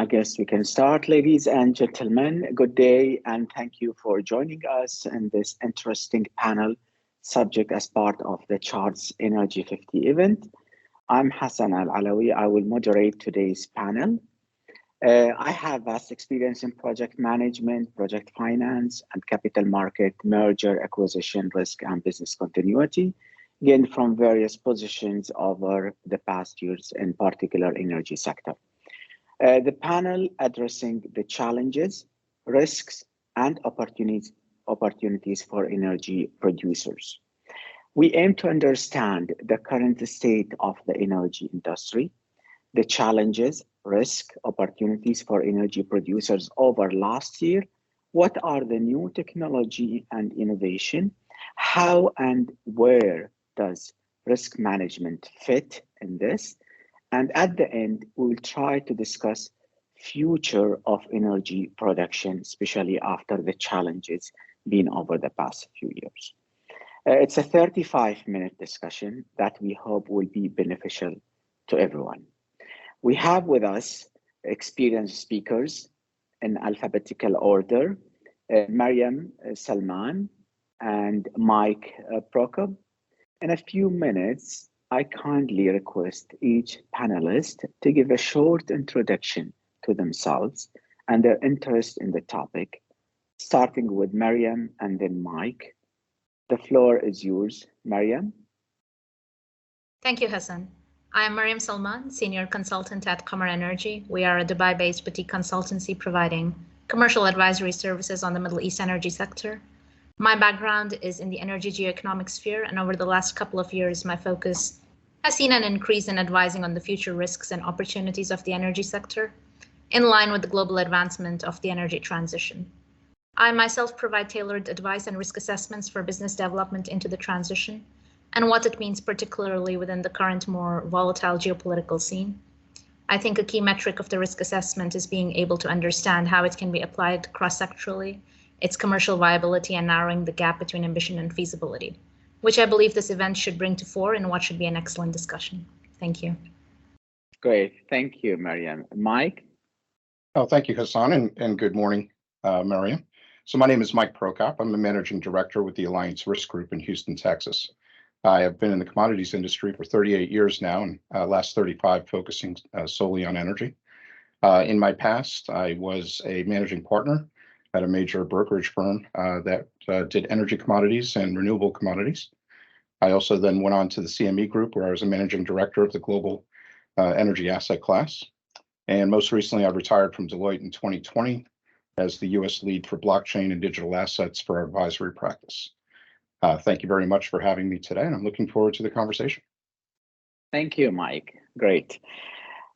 guess we can start, ladies and gentlemen. Good day, and thank you for joining us in this interesting panel subject as part of the Charts Energy 50 event. I'm Hassan Al-Alawi. I will moderate today's panel. I have vast experience in project management, project finance, and capital market, merger, acquisition, risk, and business continuity, gained from various positions over the past years, in particular energy sector. The panel addressing the challenges, risks, and opportunities for energy producers. We aim to understand the current state of the energy industry, the challenges, risk, opportunities for energy producers over last year, what are the new technology and innovation, how and where does risk management fit in this, and at the end, we will try to discuss future of energy production, especially after the challenges been over the past few years. It's a 35-minute discussion that we hope will be beneficial to everyone. We have with us experienced speakers in alphabetical order, Mariam Salman and Mike Prokop. In a few minutes, I kindly request each panelist to give a short introduction to themselves and their interest in the topic, starting with Mariam and then Mike. The floor is yours, Mariam. Thank you, Hassan. I am Mariam Salman, Senior Consultant at Qamar Energy. We are a Dubai-based boutique consultancy providing commercial advisory services on the Middle East energy sector. My background is in the energy geoeconomic sphere, and over the last couple of years, my focus has seen an increase in advising on the future risks and opportunities of the energy sector, in line with the global advancement of the energy transition. I myself provide tailored advice and risk assessments for business development into the transition, and what it means particularly within the current more volatile geopolitical scene. I think a key metric of the risk assessment is being able to understand how it can be applied cross-sectorally, its commercial viability, and narrowing the gap between ambition and feasibility, which I believe this event should bring to fore in what should be an excellent discussion. Thank you. Great, thank you, Mariam. Mike? Oh, thank you, Hassan, and good morning, Mariam. So my name is Mike Prokop. I'm the Managing Director with the Alliance Risk Group in Houston, Texas. I have been in the commodities industry for 38 years now, and last 35 focusing solely on energy. In my past, I was a managing partner at a major brokerage firm that did energy commodities and renewable commodities. I also then went on to the CME Group, where I was a managing director of the global energy asset class. And most recently, I retired from Deloitte in 2020 as the U.S. lead for blockchain and digital assets for our advisory practice. Thank you very much for having me today, and I'm looking forward to the conversation. Thank you, Mike. Great.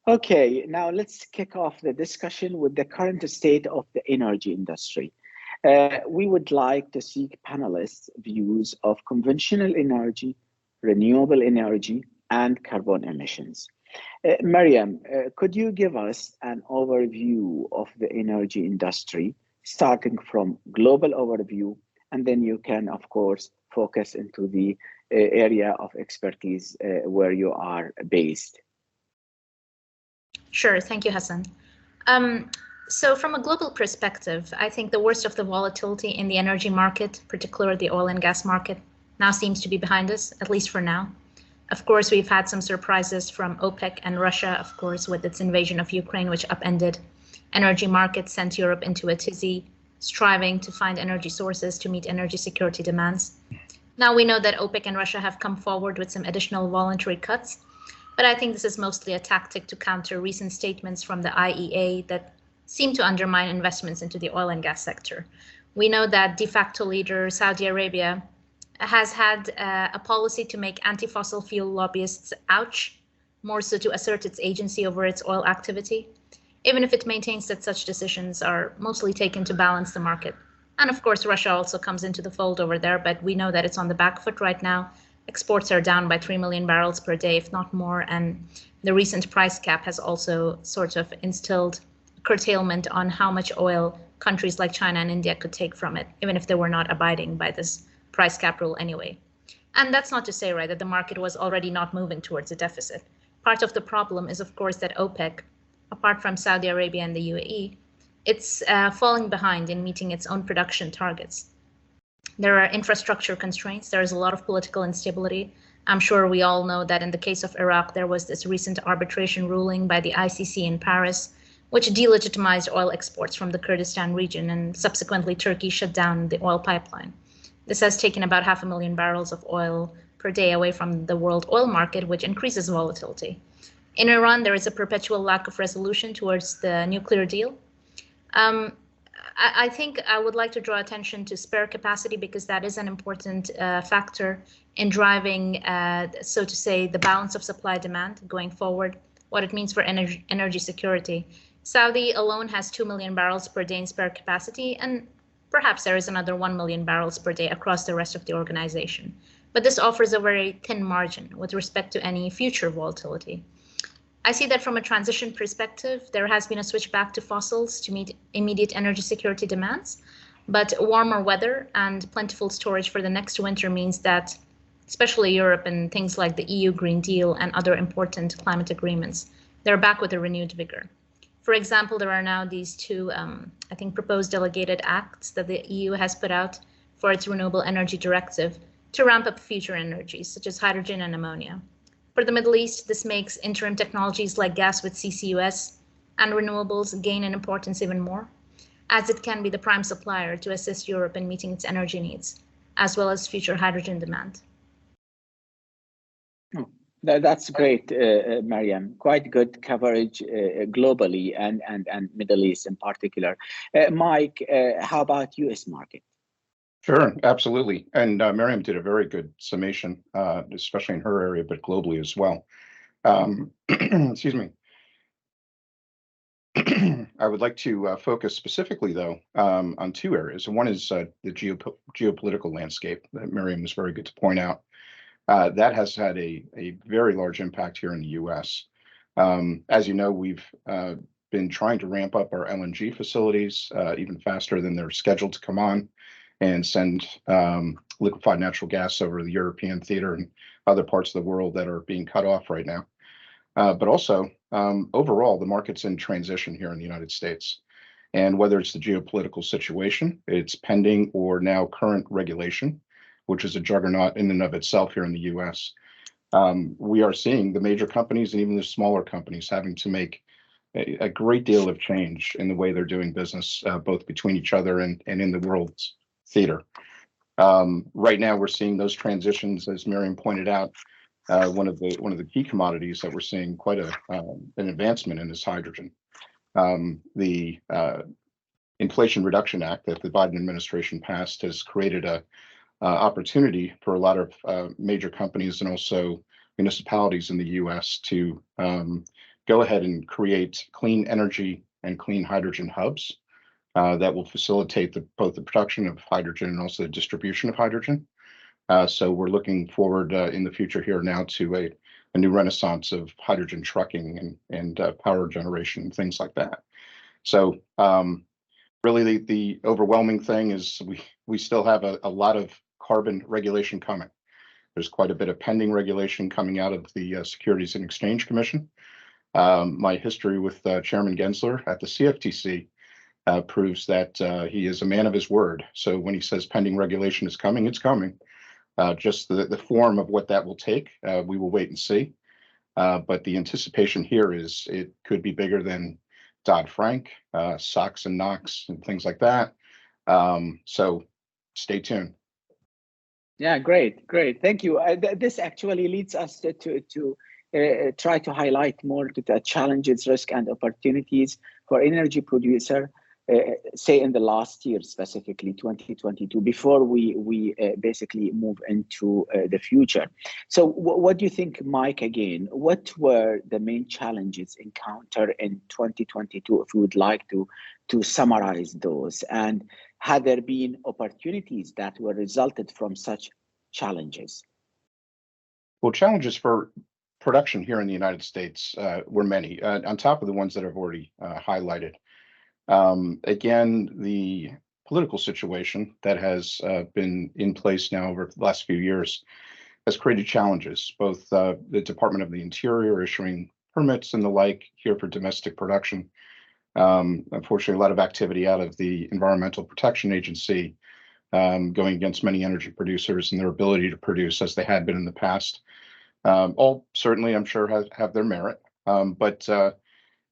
Okay, now let's kick off the discussion with the current state of the energy industry. We would like to seek panelists' views of conventional energy, renewable energy, and carbon emissions. Mariam, could you give us an overview of the energy industry, starting from global overview, and then you can, of course, focus into the area of expertise where you are based. Sure, thank you, Hassan. So from a global perspective, I think the worst of the volatility in the energy market, particularly the oil and gas market, now seems to be behind us, at least for now. Of course, we've had some surprises from OPEC and Russia, of course, with its invasion of Ukraine, which upended energy markets, sent Europe into a tizzy, striving to find energy sources to meet energy security demands. Now we know that OPEC and Russia have come forward with some additional voluntary cuts, but I think this is mostly a tactic to counter recent statements from the IEA that seem to undermine investments into the oil and gas sector. We know that de facto leader Saudi Arabia has had a policy to make anti-fossil fuel lobbyists ouch, more so to assert its agency over its oil activity, even if it maintains that such decisions are mostly taken to balance the market. And of course, Russia also comes into the fold over there, but we know that it's on the back foot right now. Exports are down by 3 million barrels per day, if not more, and the recent price cap has also sort of instilled curtailment on how much oil countries like China and India could take from it, even if they were not abiding by this price cap rule anyway. And that's not to say, right, that the market was already not moving towards a deficit. Part of the problem is, of course, that OPEC apart from Saudi Arabia and the UAE, it's falling behind in meeting its own production targets. There are infrastructure constraints. There is a lot of political instability. I'm sure we all know that in the case of Iraq, there was this recent arbitration ruling by the ICC in Paris, which delegitimized oil exports from the Kurdistan region, and subsequently Turkey shut down the oil pipeline. This has taken about 500,000 barrels of oil per day away from the world oil market, which increases volatility. In Iran, there is a perpetual lack of resolution towards the nuclear deal. I think I would like to draw attention to spare capacity, because that is an important factor in driving, so to say, the balance of supply demand going forward, what it means for energy security. Saudi alone has 2 million barrels per day in spare capacity, and perhaps there is another 1 million barrels per day across the rest of the organization. But this offers a very thin margin with respect to any future volatility. I see that from a transition perspective, there has been a switch back to fossils to meet immediate energy security demands, but warmer weather and plentiful storage for the next winter means that, especially Europe and things like the EU Green Deal and other important climate agreements, they're back with a renewed vigor. For example, there are now these two, I think, proposed delegated acts that the EU has put out for its renewable energy directive to ramp up future energies, such as hydrogen and ammonia. For the Middle East, this makes interim technologies like gas with CCUS and renewables gain in importance even more, as it can be the prime supplier to assist Europe in meeting its energy needs, as well as future hydrogen demand. Oh, that's great, Mariam. Quite good coverage globally and Middle East in particular. Mike, how about US market? Sure, absolutely. And Mariam did a very good summation, especially in her area, but globally as well. Excuse me. I would like to focus specifically, though, on two areas. One is the geopolitical landscape that Mariam was very good to point out. That has had a very large impact here in the U.S. As you know, we've been trying to ramp up our LNG facilities even faster than they're scheduled to come on, and send liquefied natural gas over the European theater and other parts of the world that are being cut off right now. But also, overall, the market's in transition here in the United States. And whether it's the geopolitical situation, it's pending or now current regulation, which is a juggernaut in and of itself here in the US. We are seeing the major companies and even the smaller companies having to make a great deal of change in the way they're doing business, both between each other and in the world's theater. Right now, we're seeing those transitions, as Mariam pointed out. One of the key commodities that we're seeing quite an advancement in is hydrogen. The Inflation Reduction Act that the Biden administration passed has created a opportunity for a lot of major companies and also municipalities in the U.S. to go ahead and create clean energy and clean hydrogen hubs that will facilitate both the production of hydrogen and also the distribution of hydrogen. So we're looking forward in the future here now to a new renaissance of hydrogen trucking and power generation and things like that. So really the overwhelming thing is we still have a lot of carbon regulation coming. There's quite a bit of pending regulation coming out of the Securities and Exchange Commission. My history with Chairman Gensler at the CFTC proves that he is a man of his word. So when he says pending regulation is coming, it's coming. Just the form of what that will take, we will wait and see. But the anticipation here is it could be bigger than Dodd-Frank, SOX and NOx and things like that. So stay tuned. Yeah, great. Thank you. This actually leads us to try to highlight more the challenges, risk, and opportunities for energy producer, say in the last year, specifically 2022, before we basically move into the future. So what do you think, Mike, again, what were the main challenges encountered in 2022, if you would like to summarize those? And had there been opportunities that were resulted from such challenges? Well, challenges for production here in the United States were many, on top of the ones that I've already highlighted. Again, the political situation that has been in place now over the last few years has created challenges, both the Department of the Interior issuing permits and the like here for domestic production. Unfortunately, a lot of activity out of the Environmental Protection Agency going against many energy producers and their ability to produce as they had been in the past. All certainly, I'm sure, have their merit, but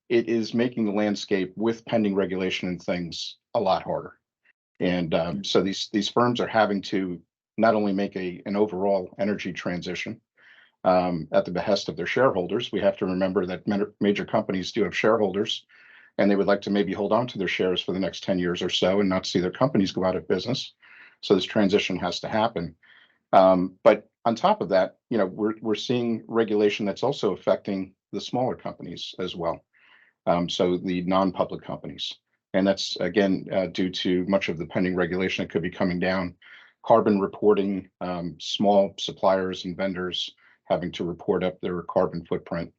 it is making the landscape with pending regulation and things a lot harder. And so these firms are having to not only make an overall energy transition at the behest of their shareholders. We have to remember that major companies do have shareholders, and they would like to maybe hold on to their shares for the next 10 years or so and not see their companies go out of business. So this transition has to happen. But on top of that, we're seeing regulation that's also affecting the smaller companies as well. So the non-public companies. And that's, again, due to much of the pending regulation that could be coming down. Carbon reporting, small suppliers and vendors having to report up their carbon footprint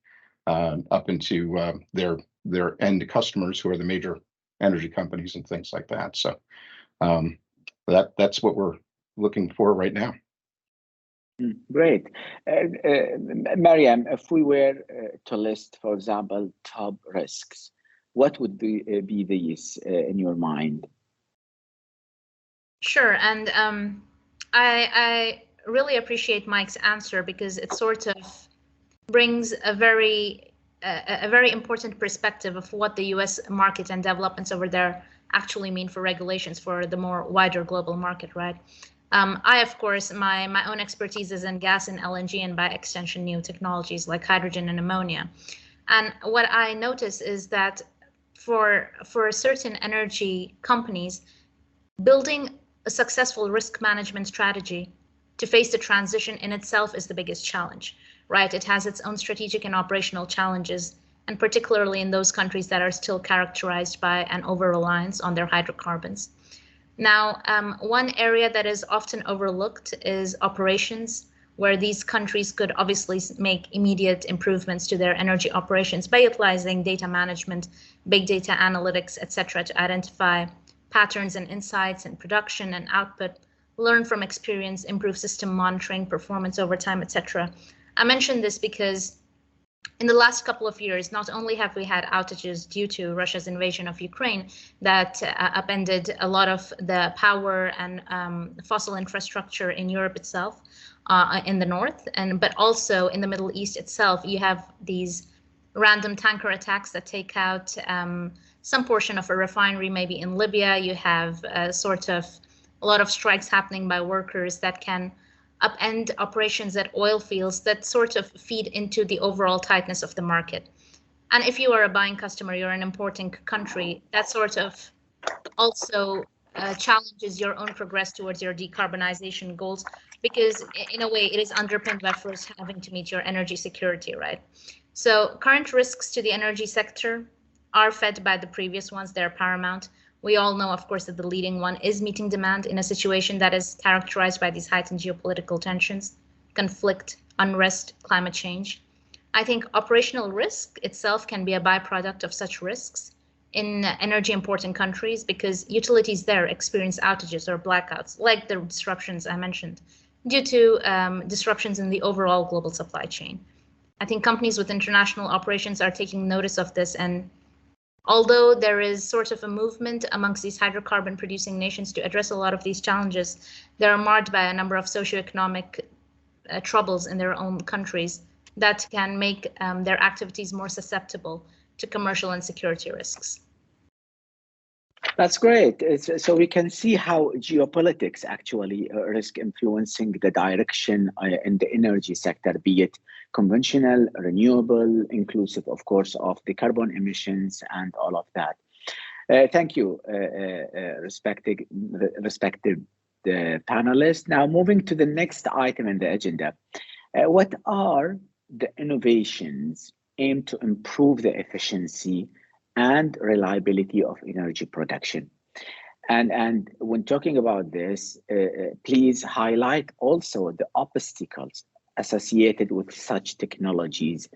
up into their end customers, who are the major energy companies and things like that. So that's what we're looking for right now. Great. Mariam, if we were to list, for example, top risks, what would be these in your mind? Sure. And I really appreciate Mike's answer, because it sort of brings a very important perspective of what the U.S. market and developments over there actually mean for regulations for the more wider global market, right? Of course, my own expertise is in gas and LNG, and by extension, new technologies like hydrogen and ammonia. And what I notice is that for certain energy companies, building a successful risk management strategy to face the transition in itself is the biggest challenge, right? It has its own strategic and operational challenges, and particularly in those countries that are still characterized by an over-reliance on their hydrocarbons. Now, one area that is often overlooked is operations, where these countries could obviously make immediate improvements to their energy operations by utilizing data management, big data analytics, etc., to identify patterns and insights in production and output, learn from experience, improve system monitoring, performance over time, etc. I mention this because in the last couple of years, not only have we had outages due to Russia's invasion of Ukraine that upended a lot of the power and fossil infrastructure in Europe itself, in the north, but also in the Middle East itself, you have these random tanker attacks that take out some portion of a refinery, maybe in Libya. You have a lot of strikes happening by workers that can upend operations at oil fields that sort of feed into the overall tightness of the market. And if you are a buying customer, you're an importing country, that sort of also challenges your own progress towards your decarbonization goals, because in a way it is underpinned by first having to meet your energy security, right? So current risks to the energy sector are fed by the previous ones. They're paramount. We all know, of course, that the leading one is meeting demand in a situation that is characterized by these heightened geopolitical tensions, conflict, unrest, climate change. I think operational risk itself can be a byproduct of such risks in energy important countries, because utilities there experience outages or blackouts, like the disruptions I mentioned, due to disruptions in the overall global supply chain. I think companies with international operations are taking notice of this, and although there is sort of a movement amongst these hydrocarbon producing nations to address a lot of these challenges, they are marred by a number of socioeconomic troubles in their own countries that can make their activities more susceptible to commercial and security risks. That's great. So we can see how geopolitics actually risk influencing the direction in the energy sector, be it conventional, renewable, inclusive, of course, of the carbon emissions and all of that. Thank you, respected the panelists. Now, moving to the next item in the agenda. What are the innovations aimed to improve the efficiency and reliability of energy production? And when talking about this, please highlight also the obstacles associated with such technologies.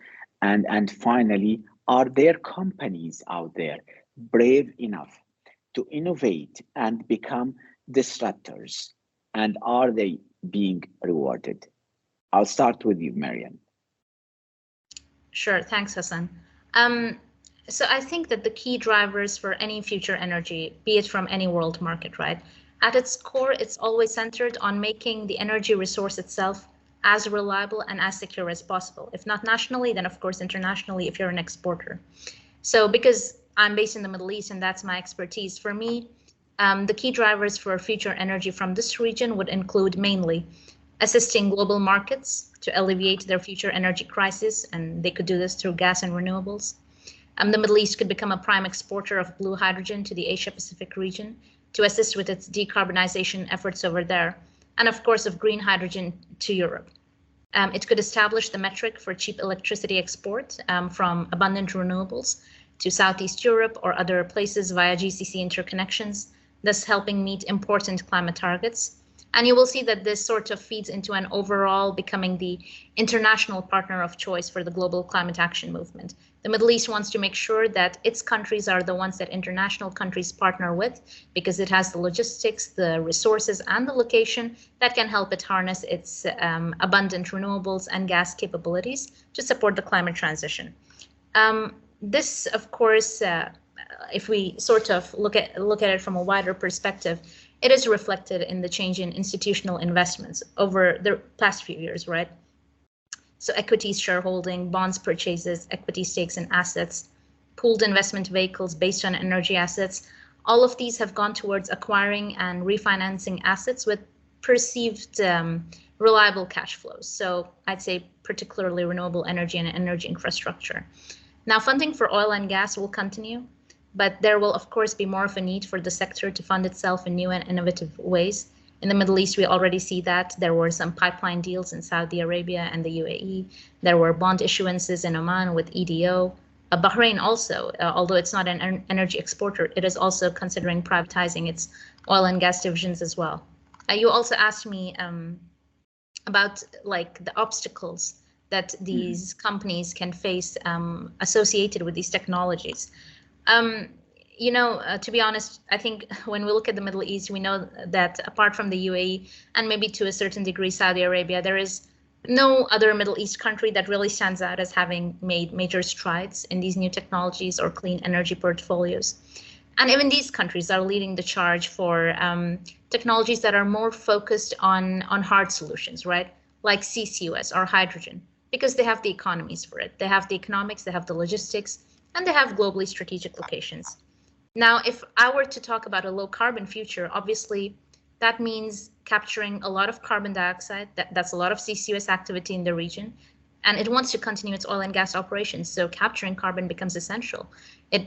And finally, are there companies out there brave enough to innovate and become disruptors? And are they being rewarded? I'll start with you, Mariam. Sure, thanks, Hassan. So I think that the key drivers for any future energy, be it from any world market, right? At its core, it's always centered on making the energy resource itself as reliable and as secure as possible. If not nationally, then of course internationally if you're an exporter. So because I'm based in the Middle East and that's my expertise, for me, the key drivers for future energy from this region would include mainly assisting global markets to alleviate their future energy crisis, and they could do this through gas and renewables. The Middle East could become a prime exporter of blue hydrogen to the Asia-Pacific region to assist with its decarbonization efforts over there, and of course of green hydrogen to Europe. It could establish the metric for cheap electricity export from abundant renewables to Southeast Europe or other places via GCC interconnections, thus helping meet important climate targets. And you will see that this sort of feeds into an overall becoming the international partner of choice for the global climate action movement. The Middle East wants to make sure that its countries are the ones that international countries partner with because it has the logistics, the resources, and the location that can help it harness its abundant renewables and gas capabilities to support the climate transition. This, of course, if we sort of look at it from a wider perspective, it is reflected in the change in institutional investments over the past few years, right? So equities shareholding, bonds purchases, equity stakes in assets, pooled investment vehicles based on energy assets, all of these have gone towards acquiring and refinancing assets with perceived reliable cash flows. So I'd say particularly renewable energy and energy infrastructure. Now, funding for oil and gas will continue, but there will, of course, be more of a need for the sector to fund itself in new and innovative ways. In the Middle East, we already see that. There were some pipeline deals in Saudi Arabia and the UAE. There were bond issuances in Oman with EDO. Bahrain also, although it's not an energy exporter, it is also considering privatizing its oil and gas divisions as well. You also asked me about like the obstacles that these companies can face associated with these technologies. To be honest, I think when we look at the Middle East, we know that apart from the UAE and maybe to a certain degree Saudi Arabia, there is no other Middle East country that really stands out as having made major strides in these new technologies or clean energy portfolios. And even these countries are leading the charge for technologies that are more focused on hard solutions, right? Like CCUS or hydrogen, because they have the economies for it. They have the economics, they have the logistics, and they have globally strategic locations. Now, if I were to talk about a low carbon future, obviously that means capturing a lot of carbon dioxide. That's a lot of CCUS activity in the region, and it wants to continue its oil and gas operations. So capturing carbon becomes essential.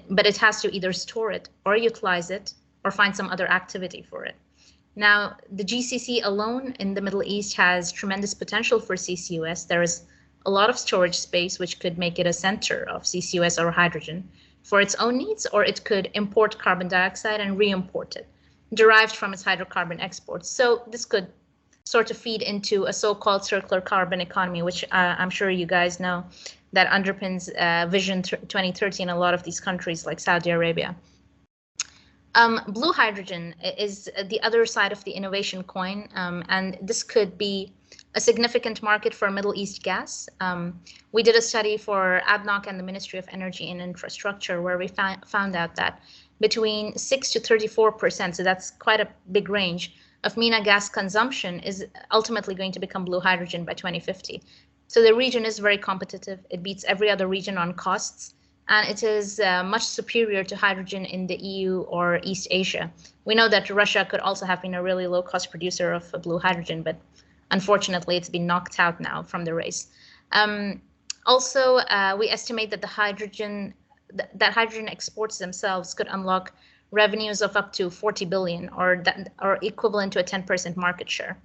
But it has to either store it or utilize it or find some other activity for it. Now, the GCC alone in the Middle East has tremendous potential for CCUS. There is a lot of storage space, which could make it a center of CCUS or hydrogen for its own needs, or it could import carbon dioxide and re-import it, derived from its hydrocarbon exports. So this could sort of feed into a so-called circular carbon economy, which I'm sure you guys know that underpins Vision 2030 in a lot of these countries like Saudi Arabia. Blue hydrogen is the other side of the innovation coin, and this could be a significant market for Middle East gas. We did a study for ADNOC and the Ministry of Energy and Infrastructure where we found out that between 6 to 34%, so that's quite a big range, of MENA gas consumption is ultimately going to become blue hydrogen by 2050. So the region is very competitive. It beats every other region on costs, and it is much superior to hydrogen in the EU or East Asia. We know that Russia could also have been a really low-cost producer of blue hydrogen, but unfortunately, it's been knocked out now from the race. Also, we estimate that hydrogen exports themselves could unlock revenues of up to 40 billion, or equivalent to a 10% market share,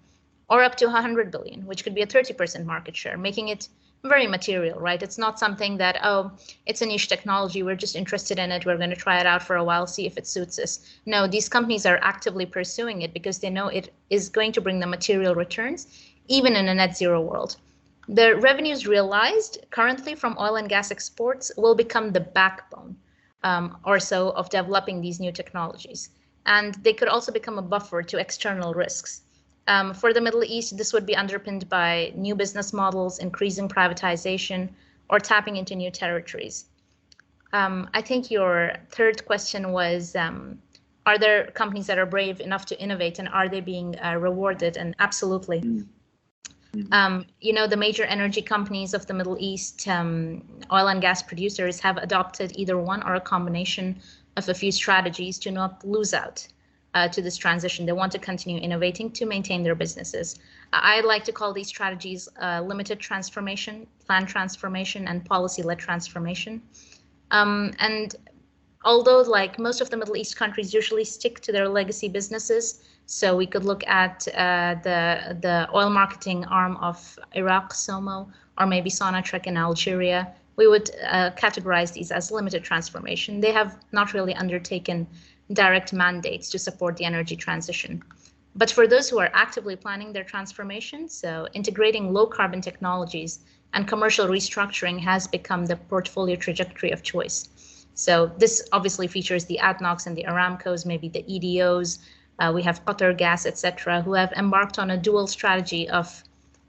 or up to 100 billion, which could be a 30% market share, making it very material, right? It's not something that, oh, it's a niche technology, we're just interested in it, we're going to try it out for a while, see if it suits us. No, these companies are actively pursuing it because they know it is going to bring them material returns, even in a net zero world. The revenues realized currently from oil and gas exports will become the backbone or so of developing these new technologies. And they could also become a buffer to external risks. For the Middle East, this would be underpinned by new business models, increasing privatization, or tapping into new territories. I think your third question was, are there companies that are brave enough to innovate, and are they being rewarded? And absolutely. The major energy companies of the Middle East, oil and gas producers, have adopted either one or a combination of a few strategies to not lose out to this transition. They want to continue innovating to maintain their businesses. I like to call these strategies limited transformation, planned transformation, and policy-led transformation. And although, like most of the Middle East countries, usually stick to their legacy businesses, so we could look at the oil marketing arm of Iraq, SOMO, or maybe Sonatrach in Algeria, we would categorize these as limited transformation. They have not really undertaken direct mandates to support the energy transition. But for those who are actively planning their transformation, so integrating low carbon technologies and commercial restructuring has become the portfolio trajectory of choice. So this obviously features the ADNOCs and the Aramcos, maybe the EDOs. We have Qatar Gas, etc., who have embarked on a dual strategy of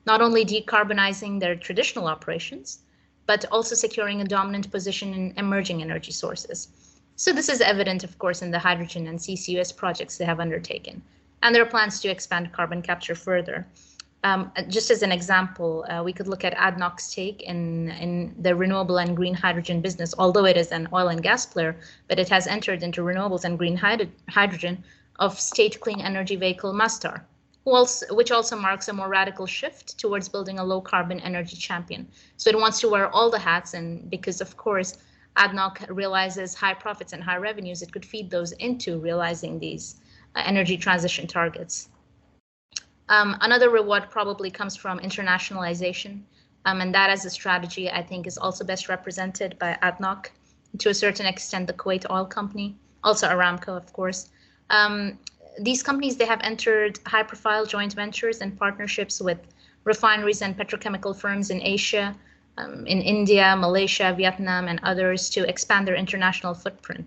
not only decarbonizing their traditional operations, but also securing a dominant position in emerging energy sources. So this is evident, of course, in the hydrogen and CCUS projects they have undertaken, and their plans to expand carbon capture further. Just as an example, we could look at ADNOC's take in the renewable and green hydrogen business. Although it is an oil and gas player, but it has entered into renewables and green hydrogen of state clean energy vehicle Mastar, which also marks a more radical shift towards building a low carbon energy champion. So it wants to wear all the hats, and because of course ADNOC realizes high profits and high revenues, it could feed those into realizing these energy transition targets. Another reward probably comes from internationalization, and that as a strategy I think is also best represented by ADNOC, to a certain extent the Kuwait Oil Company, also Aramco of course. These companies, they have entered high-profile joint ventures and partnerships with refineries and petrochemical firms in Asia, in India, Malaysia, Vietnam, and others to expand their international footprint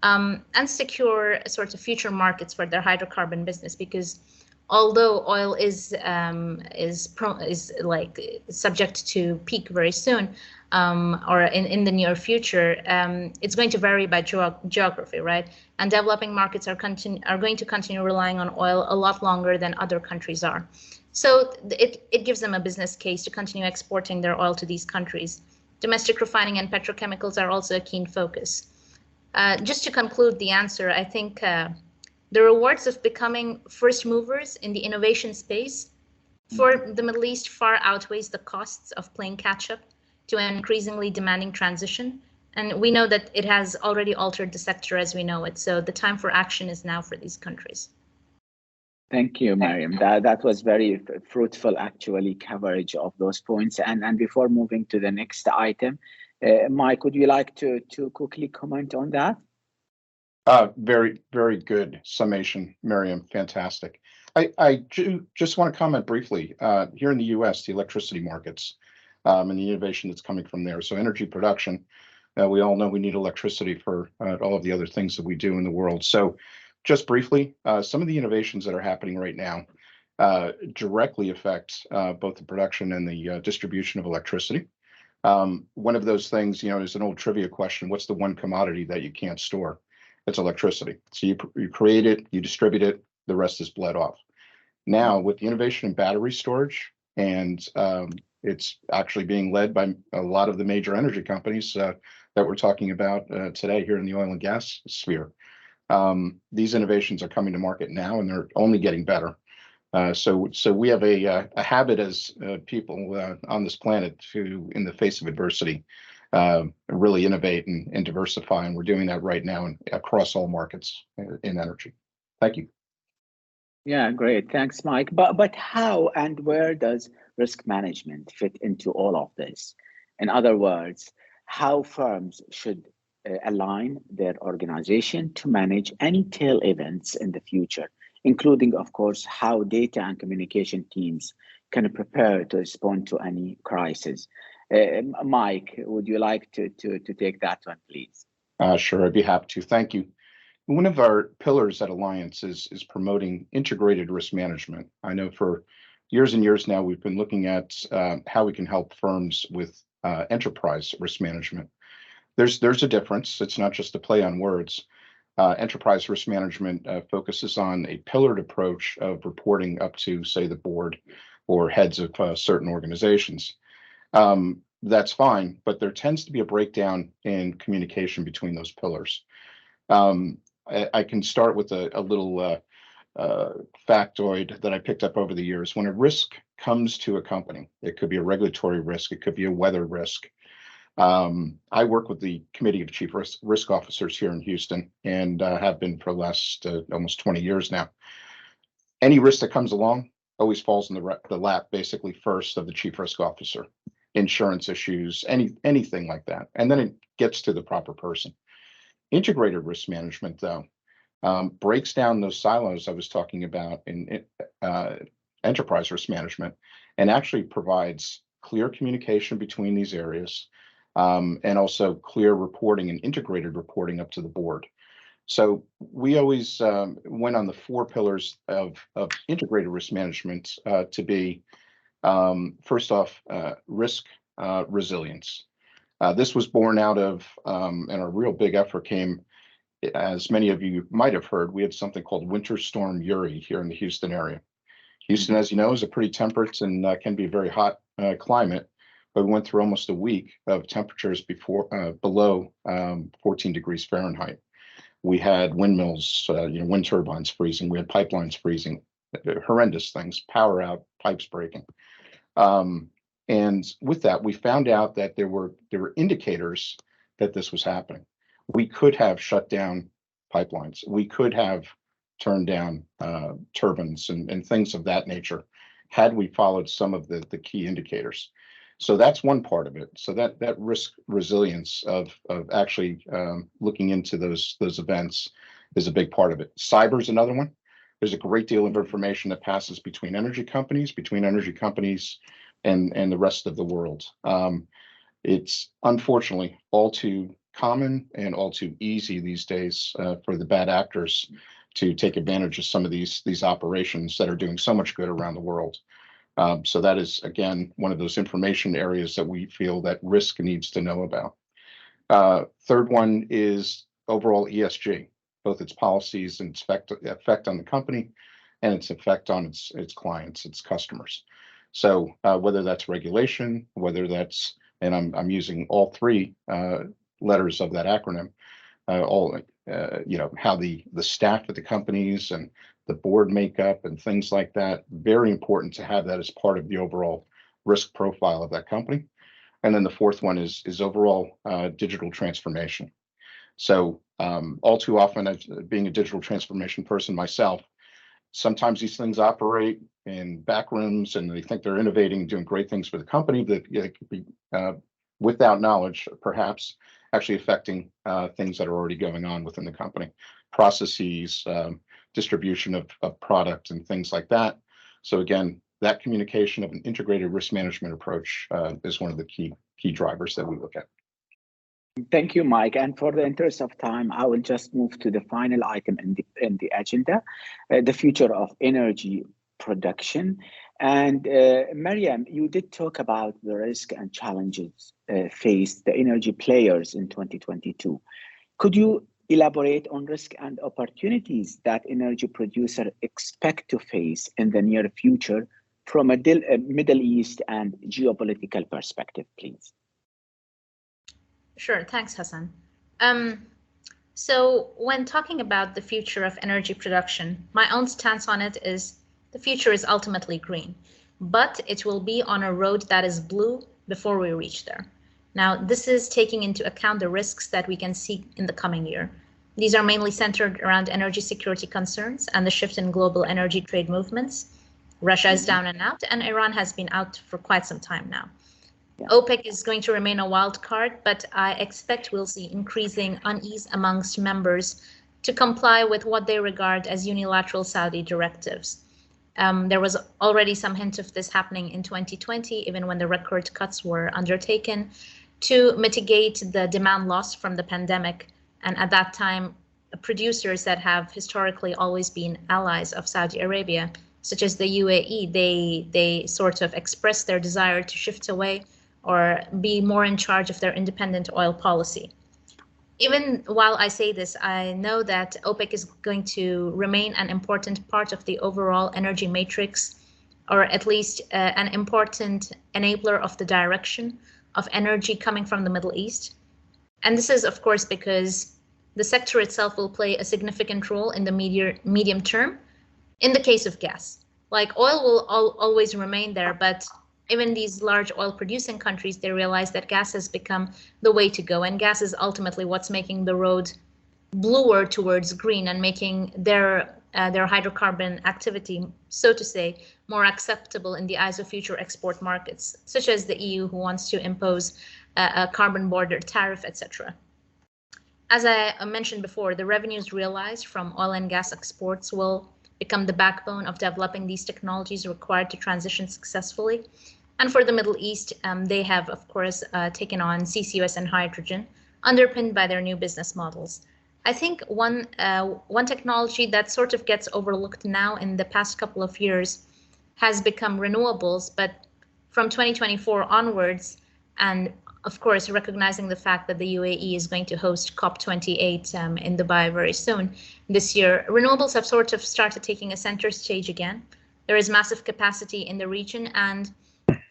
and secure sort of future markets for their hydrocarbon business. Because although oil is like subject to peak very soon, or in the near future, it's going to vary by geography, right? And developing markets are going to continue relying on oil a lot longer than other countries are. So it gives them a business case to continue exporting their oil to these countries. Domestic refining and petrochemicals are also a keen focus. Just to conclude the answer, I think the rewards of becoming first movers in the innovation space for the Middle East far outweighs the costs of playing catch up to an increasingly demanding transition. And we know that it has already altered the sector as we know it. So the time for action is now for these countries. Thank you, Mariam. That was very fruitful, actually, coverage of those points. And before moving to the next item, Mike, would you like to quickly comment on that? Very, very good summation, Mariam. Fantastic. I just want to comment briefly here in the U.S., the electricity markets and the innovation that's coming from there. So energy production, we all know we need electricity for all of the other things that we do in the world. So just briefly, some of the innovations that are happening right now directly affect both the production and the distribution of electricity. One of those things, is an old trivia question. What's the one commodity that you can't store? It's electricity. So you create it, you distribute it, the rest is bled off. Now with the innovation in battery storage, and it's actually being led by a lot of the major energy companies that we're talking about today here in the oil and gas sphere. These innovations are coming to market now, and they're only getting better. So we have a habit as people on this planet to, in the face of adversity, really innovate and diversify, and we're doing that right now across all markets in energy. Thank you. Yeah, great. Thanks, Mike. But how and where does risk management fit into all of this? In other words, how firms should align their organization to manage any tail events in the future, including, of course, how data and communication teams can prepare to respond to any crisis. Mike, would you like to take that one, please? Sure, I'd be happy to. Thank you. One of our pillars at Alliance is promoting integrated risk management. I know for years and years now, we've been looking at how we can help firms with enterprise risk management. There's a difference. It's not just a play on words. Enterprise risk management focuses on a pillared approach of reporting up to, say, the board or heads of certain organizations. That's fine, but there tends to be a breakdown in communication between those pillars. I can start with a little factoid that I picked up over the years. When a risk comes to a company, it could be a regulatory risk, it could be a weather risk. I work with the Committee of Chief Risk Officers here in Houston and have been for the last almost 20 years now. Any risk that comes along always falls in the lap basically first of the Chief Risk Officer. Insurance issues, anything like that. And then it gets to the proper person. Integrated risk management, though, breaks down those silos I was talking about in enterprise risk management and actually provides clear communication between these areas and also clear reporting and integrated reporting up to the board. So we always went on the 4 pillars of integrated risk management to be, first off, risk resilience. This was born out of, and a real big effort came, as many of you might have heard, we had something called Winter Storm Uri here in the Houston area. Houston, as you know, is a pretty temperate and can be a very hot climate, but we went through almost a week of temperatures below 14 degrees Fahrenheit. We had windmills, wind turbines freezing. We had pipelines freezing, horrendous things, power out, pipes breaking. And with that, we found out that there were indicators that this was happening. We could have shut down pipelines. We could have turned down turbines and things of that nature had we followed some of the key indicators. So that's one part of it. So that risk resilience of actually looking into those events is a big part of it. Cyber is another one. There's a great deal of information that passes between energy companies and the rest of the world. It's unfortunately all too common and all too easy these days for the bad actors to take advantage of some of these operations that are doing so much good around the world. So that is, again, one of those information areas that we feel that risk needs to know about. Third one is overall ESG, both its policies and effect on the company and its effect on its clients, its customers. So whether that's regulation, whether that's, and I'm using all 3 letters of that acronym, how the staff at the companies and the board makeup and things like that, very important to have that as part of the overall risk profile of that company. And then the 4th one is overall digital transformation. So all too often, as being a digital transformation person myself, sometimes these things operate in back rooms and they think they're innovating and doing great things for the company that could be without knowledge, perhaps actually affecting things that are already going on within the company, processes, distribution of product and things like that. So again, that communication of an integrated risk management approach is one of the key drivers that we look at. Thank you, Mike. And for the interest of time, I will just move to the final item in the agenda, the future of energy production. And Mariam, you did talk about the risk and challenges faced the energy players in 2022. Could you elaborate on risk and opportunities that energy producers expect to face in the near future from a Middle East and geopolitical perspective, please? Sure, thanks, Hassan. So when talking about the future of energy production, my own stance on it is the future is ultimately green, but it will be on a road that is blue before we reach there. Now, this is taking into account the risks that we can see in the coming year. These are mainly centered around energy security concerns and the shift in global energy trade movements. Russia is down and out, and Iran has been out for quite some time now. Yeah. OPEC is going to remain a wild card, but I expect we'll see increasing unease amongst members to comply with what they regard as unilateral Saudi directives. There was already some hint of this happening in 2020, even when the record cuts were undertaken to mitigate the demand loss from the pandemic. And at that time, producers that have historically always been allies of Saudi Arabia, such as the UAE, they sort of expressed their desire to shift away or be more in charge of their independent oil policy. Even while I say this, I know that OPEC is going to remain an important part of the overall energy matrix, or at least an important enabler of the direction of energy coming from the Middle East. And this is, of course, because the sector itself will play a significant role in the medium term in the case of gas. Like oil will always remain there, but even these large oil producing countries, they realize that gas has become the way to go. And gas is ultimately what's making the road bluer towards green and making their hydrocarbon activity, so to say, more acceptable in the eyes of future export markets, such as the EU, who wants to impose a carbon border tariff, etc. As I mentioned before, the revenues realized from oil and gas exports will become the backbone of developing these technologies required to transition successfully. And for the Middle East, they have, of course, taken on CCUS and hydrogen, underpinned by their new business models. I think one technology that sort of gets overlooked now in the past couple of years has become renewables, but from 2024 onwards, and of course, recognizing the fact that the UAE is going to host COP28 in Dubai very soon this year, renewables have sort of started taking a center stage again. There is massive capacity in the region, and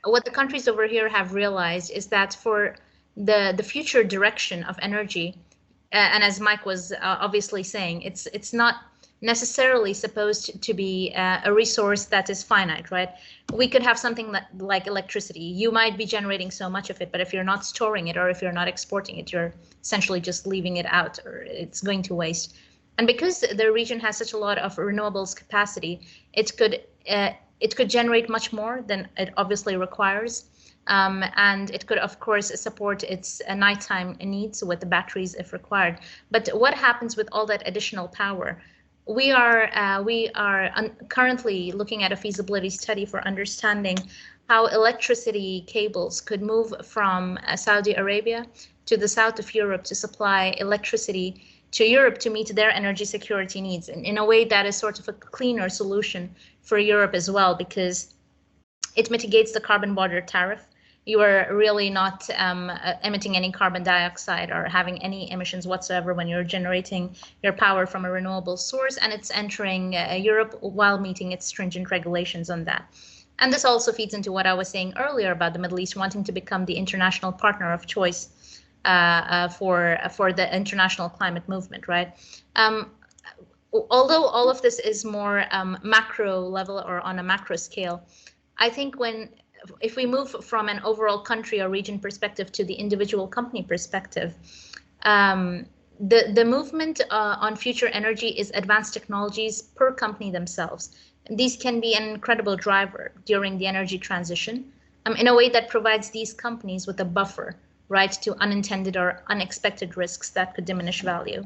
what the countries over here have realized is that for the future direction of energy, and as Mike was obviously saying, it's not necessarily supposed to be a resource that is finite, right? We could have something like electricity. You might be generating so much of it, but if you're not storing it or if you're not exporting it, you're essentially just leaving it out, or it's going to waste. And because the region has such a lot of renewables capacity, it could generate much more than it obviously requires. And it could, of course, support its nighttime needs with the batteries if required. But what happens with all that additional power? We are currently looking at a feasibility study for understanding how electricity cables could move from Saudi Arabia to the south of Europe to supply electricity to Europe to meet their energy security needs, and in a way that is sort of a cleaner solution for Europe as well, because it mitigates the carbon border tariff. You are really not emitting any carbon dioxide or having any emissions whatsoever when you're generating your power from a renewable source, and it's entering Europe while meeting its stringent regulations on that. And this also feeds into what I was saying earlier about the Middle East wanting to become the international partner of choice for the international climate movement, right? Although all of this is more macro level or on a macro scale, I think if we move from an overall country or region perspective to the individual company perspective, the movement on future energy is advanced technologies per company themselves. These can be an incredible driver during the energy transition in a way that provides these companies with a buffer, right, to unintended or unexpected risks that could diminish value.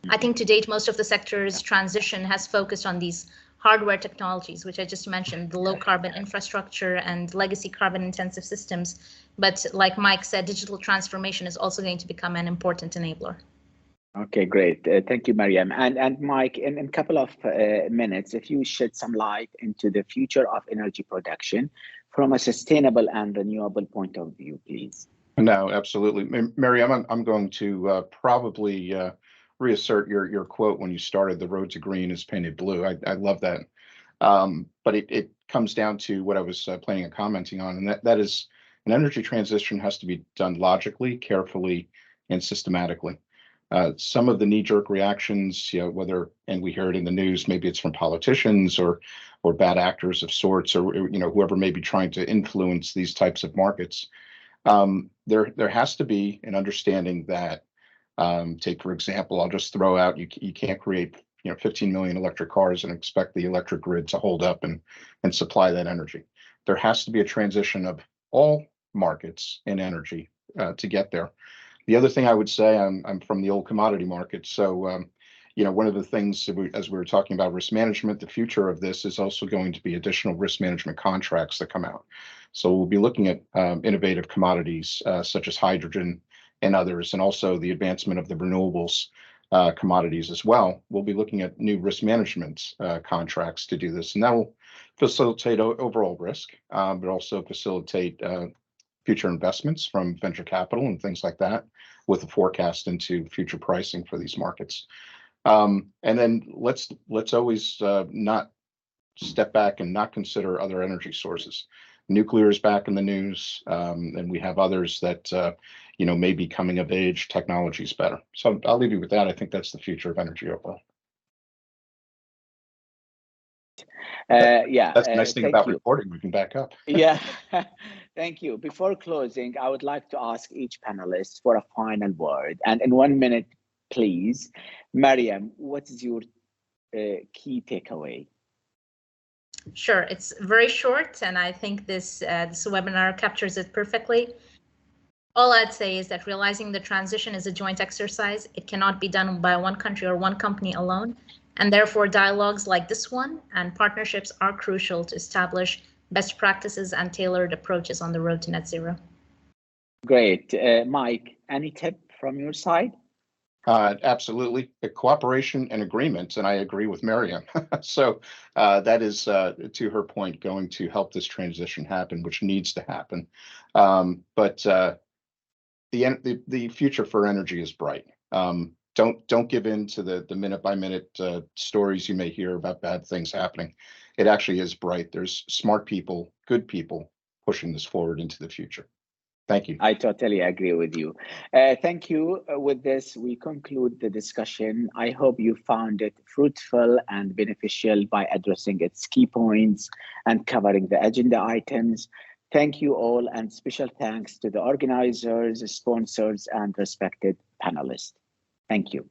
I think to date, most of the sector's transition has focused on these hardware technologies, which I just mentioned, the low carbon infrastructure and legacy carbon intensive systems. But like Mike said, digital transformation is also going to become an important enabler. Okay, great. Thank you, Mariam. And Mike, in a couple of minutes, if you shed some light into the future of energy production from a sustainable and renewable point of view, please. No, absolutely. Mariam, I'm going to probably reassert your quote when you started, "The road to green is painted blue." I love that. But it comes down to what I was planning on commenting on, and that is an energy transition has to be done logically, carefully, and systematically. Some of the knee-jerk reactions, whether, and we hear it in the news, maybe it's from politicians or bad actors of sorts, or whoever may be trying to influence these types of markets. There has to be an understanding that, take for example, I'll just throw out, you can't create 15 million electric cars and expect the electric grid to hold up and supply that energy. There has to be a transition of all markets in energy to get there. The other thing I would say, I'm from the old commodity market, so one of the things as we were talking about risk management, the future of this is also going to be additional risk management contracts that come out. So we'll be looking at innovative commodities such as hydrogen and others, and also the advancement of the renewables commodities as well. We'll be looking at new risk management contracts to do this, and that will facilitate overall risk, but also facilitate future investments from venture capital and things like that, with a forecast into future pricing for these markets. And then let's always not step back and not consider other energy sources. Nuclear is back in the news, and we have others that may be coming of age. Technology is better. So I'll leave you with that. I think that's the future of energy overall. Yeah, that's the nice thing about you. reporting. We can back up. Yeah, thank you. Before closing, I would like to ask each panelist for a final word. And in 1 minute, please, Mariam, what is your key takeaway? Sure, it's very short, and I think this webinar captures it perfectly. All I'd say is that realizing the transition is a joint exercise. It cannot be done by one country or one company alone, and therefore dialogues like this one and partnerships are crucial to establish best practices and tailored approaches on the road to net zero. Great. Mike, any tip from your side? Absolutely. Cooperation and agreement, and I agree with Mariam. So that is, to her point, going to help this transition happen, which needs to happen. But the future for energy is bright. Don't give in to the minute-by-minute stories you may hear about bad things happening. It actually is bright. There's smart people, good people pushing this forward into the future. Thank you. I totally agree with you. Thank you. With this, we conclude the discussion. I hope you found it fruitful and beneficial by addressing its key points and covering the agenda items. Thank you all, and special thanks to the organizers, sponsors, and respected panelists. Thank you.